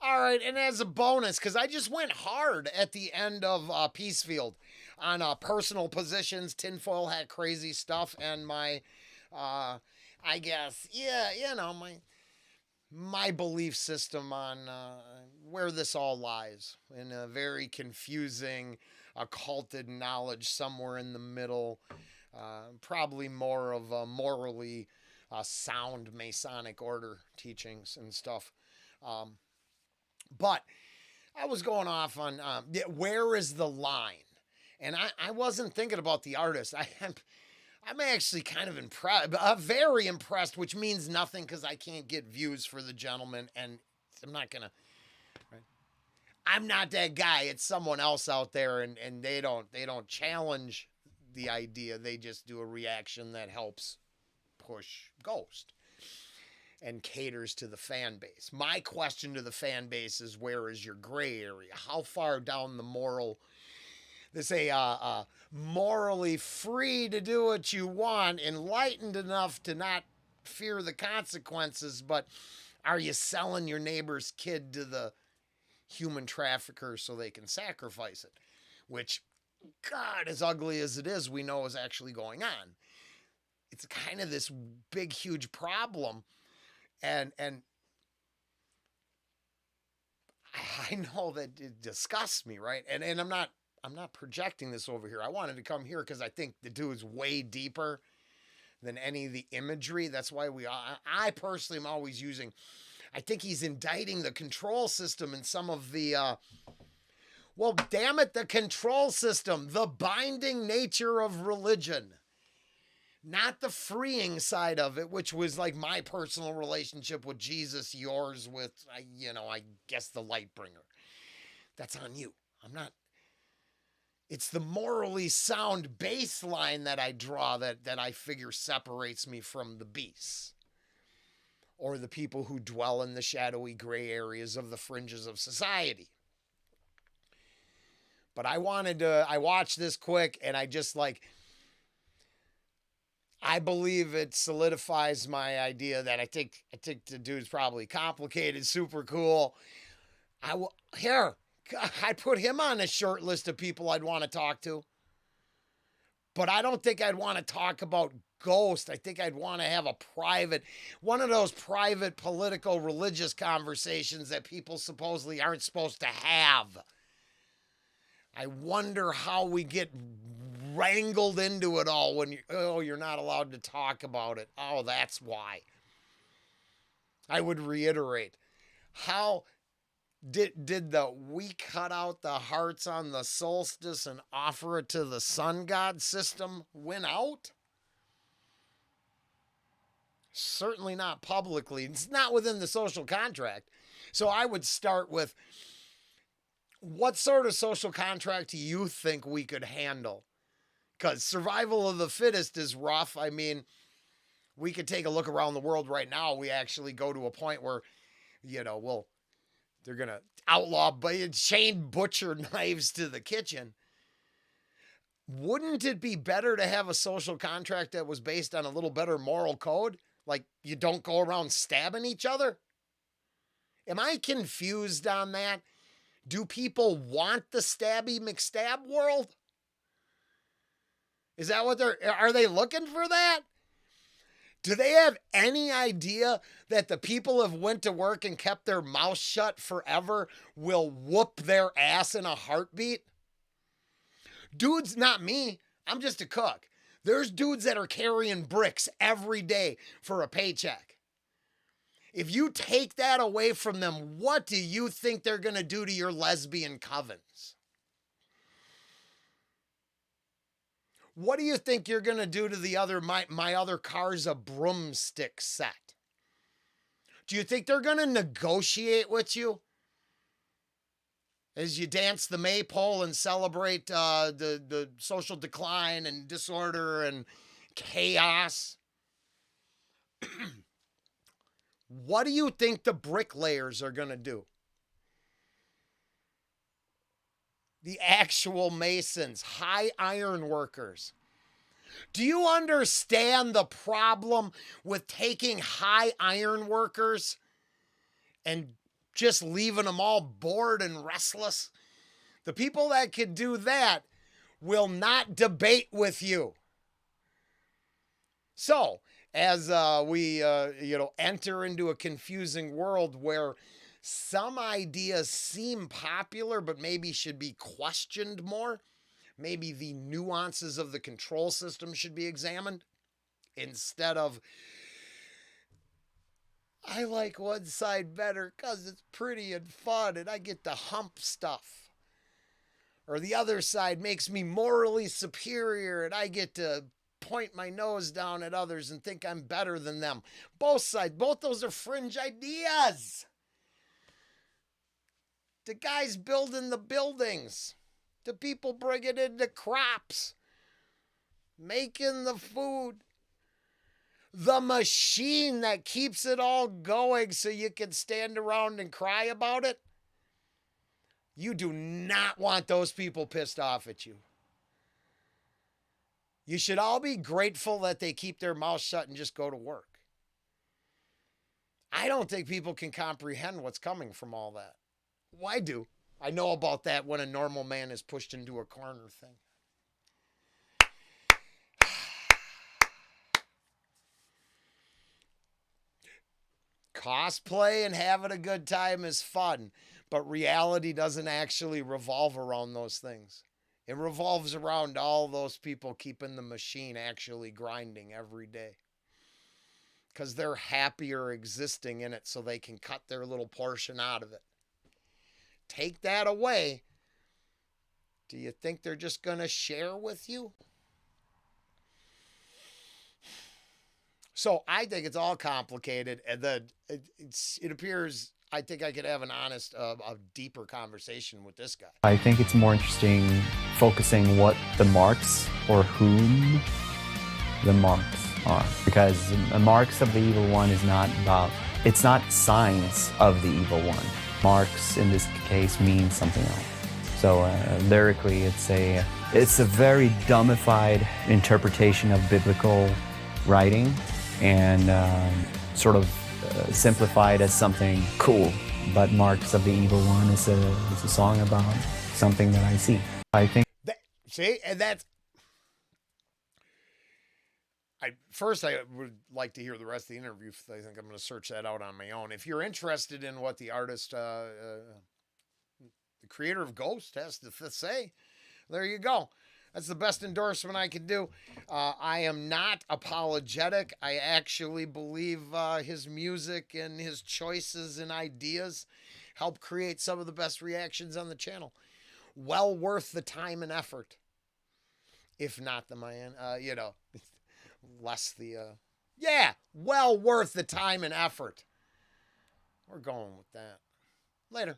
All right, and as a bonus, because I just went hard at the end of Peacefield on personal positions, tinfoil hat, crazy stuff, and my, uh, I guess, yeah, my belief system on where this all lies in a very confusing, occulted knowledge somewhere in the middle, probably more of a morally sound Masonic order teachings and stuff. Um, but I was going off on where is the line? And I wasn't thinking about the artist. I'm actually kind of impressed, very impressed, which means nothing because I can't get views for the gentleman, and I'm not gonna. Right? I'm not that guy. It's someone else out there, and they don't challenge the idea. They just do a reaction that helps push Ghost and caters to the fan base. My question to the fan base is, where is your gray area? How far down the moral, they say, morally free to do what you want, enlightened enough to not fear the consequences, but are you selling your neighbor's kid to the human traffickers so they can sacrifice it? Which, God, as ugly as it is, we know is actually going on. It's kind of this big, huge problem. And I know that it disgusts me, right? And I'm not projecting this over here. I wanted to come here because I think the dude's way deeper than any of the imagery. That's why I personally am always using. I think he's indicting the control system and some of the. Well, damn it, the control system, the binding nature of religion. Not the freeing side of it, which was like my personal relationship with Jesus, yours with, I guess the light bringer. That's on you. I'm not. It's the morally sound baseline that I draw that I figure separates me from the beasts or the people who dwell in the shadowy gray areas of the fringes of society. But I watched this quick and I just like, I believe it solidifies my idea that I think the dude's probably complicated, super cool. Here, I'd put him on a short list of people I'd want to talk to. But I don't think I'd want to talk about Ghost. I think I'd want to have a one of those private political religious conversations that people supposedly aren't supposed to have. I wonder how we get wrangled into it all when you're not allowed to talk about it. Oh, that's why. I would reiterate, how did we cut out the hearts on the solstice and offer it to the sun god system win out? Certainly not publicly. It's not within the social contract. So I would start with, what sort of social contract do you think we could handle? Because survival of the fittest is rough. I mean, we could take a look around the world right now. We actually go to a point where, they're going to outlaw chain butcher knives to the kitchen. Wouldn't it be better to have a social contract that was based on a little better moral code? Like, you don't go around stabbing each other? Am I confused on that? Do people want the stabby McStab world? Is that what are they looking for that? Do they have any idea that the people who have went to work and kept their mouth shut forever will whoop their ass in a heartbeat? Dudes, not me. I'm just a cook. There's dudes that are carrying bricks every day for a paycheck. If you take that away from them, what do you think they're going to do to your lesbian covens? What do you think you're going to do to my other car's a broomstick set? Do you think they're going to negotiate with you as you dance the maypole and celebrate the social decline and disorder and chaos? What do you think the bricklayers are going to do? The actual masons, high iron workers. Do you understand the problem with taking high iron workers and just leaving them all bored and restless. The people that can do that will not debate with you. So, as we enter into a confusing world where some ideas seem popular but maybe should be questioned more, maybe the nuances of the control system should be examined instead of, I like one side better because it's pretty and fun and I get to hump stuff. Or the other side makes me morally superior and I get to point my nose down at others and think I'm better than them. Both sides, both those are fringe ideas. The guys building the buildings, the people bringing in the crops, making the food, the machine that keeps it all going so you can stand around and cry about it. You do not want those people pissed off at you. You should all be grateful that they keep their mouth shut and just go to work. I don't think people can comprehend what's coming from all that. Well, I do. I know about that when a normal man is pushed into a corner thing. Cosplay and having a good time is fun, but reality doesn't actually revolve around those things. It revolves around all those people keeping the machine actually grinding every day. Because they're happier existing in it so they can cut their little portion out of it. Take that away. Do you think they're just going to share with you? So I think it's all complicated. And then it appears, I think I could have an honest, a deeper conversation with this guy. I think it's more interesting focusing what the marks or whom the marks are. Because the marks of the evil one is not about, it's not signs of the evil one. Marks in this case mean something else. So lyrically, it's a very dumbified interpretation of biblical writing and sort of simplified as something cool. But Marks of the Evil One is a song about something that I see. I think. And that's. First, I would like to hear the rest of the interview. I think I'm going to search that out on my own. If you're interested in what the artist, the creator of Ghost, has to say, there you go. That's the best endorsement I can do. I am not apologetic. I actually believe his music and his choices and ideas help create some of the best reactions on the channel. Well worth the time and effort. If not the less the, well worth the time and effort. We're going with that. Later.